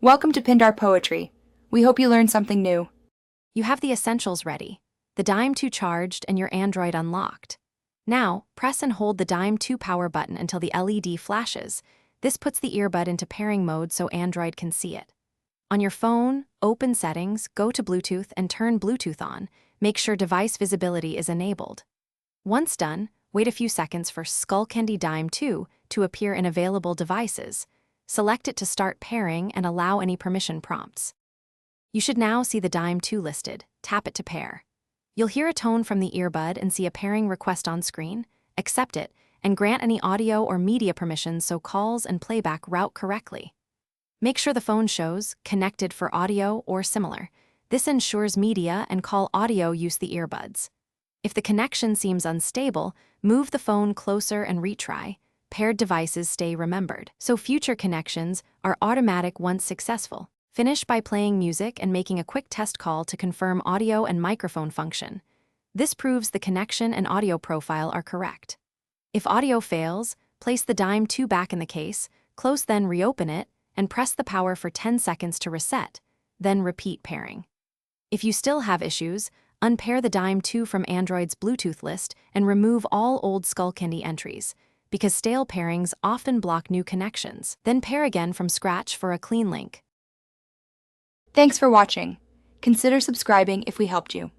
Welcome to Pindar Poetry. We hope you learned something new. You have the essentials ready, the Dime II charged and your Android unlocked. Now, press and hold the Dime II power button until the LED flashes. This puts the earbud into pairing mode so Android can see it. On your phone, open Settings, go to Bluetooth and turn Bluetooth on. Make sure device visibility is enabled. Once done, wait a few seconds for Skullcandy Dime II to appear in available devices. Select it to start pairing and allow any permission prompts. You should now see the Dime II listed. Tap it to pair. You'll hear a tone from the earbud and see a pairing request on screen. Accept it and grant any audio or media permissions so calls and playback route correctly. Make sure the phone shows connected for audio or similar. This ensures media and call audio use the earbuds. If the connection seems unstable, move the phone closer and retry. Paired devices stay remembered, so future connections are automatic once successful. Finish by playing music and making a quick test call to confirm audio and microphone function. This proves the connection and audio profile are correct. If audio fails, place the Dime II back in the case, close then reopen it, and press the power for 10 seconds to reset, then repeat pairing. If you still have issues, unpair the Dime II from Android's Bluetooth list and remove all old Skullcandy entries, because stale pairings often block new connections. Then pair again from scratch for a clean link. Thanks for watching. Consider subscribing if we helped you.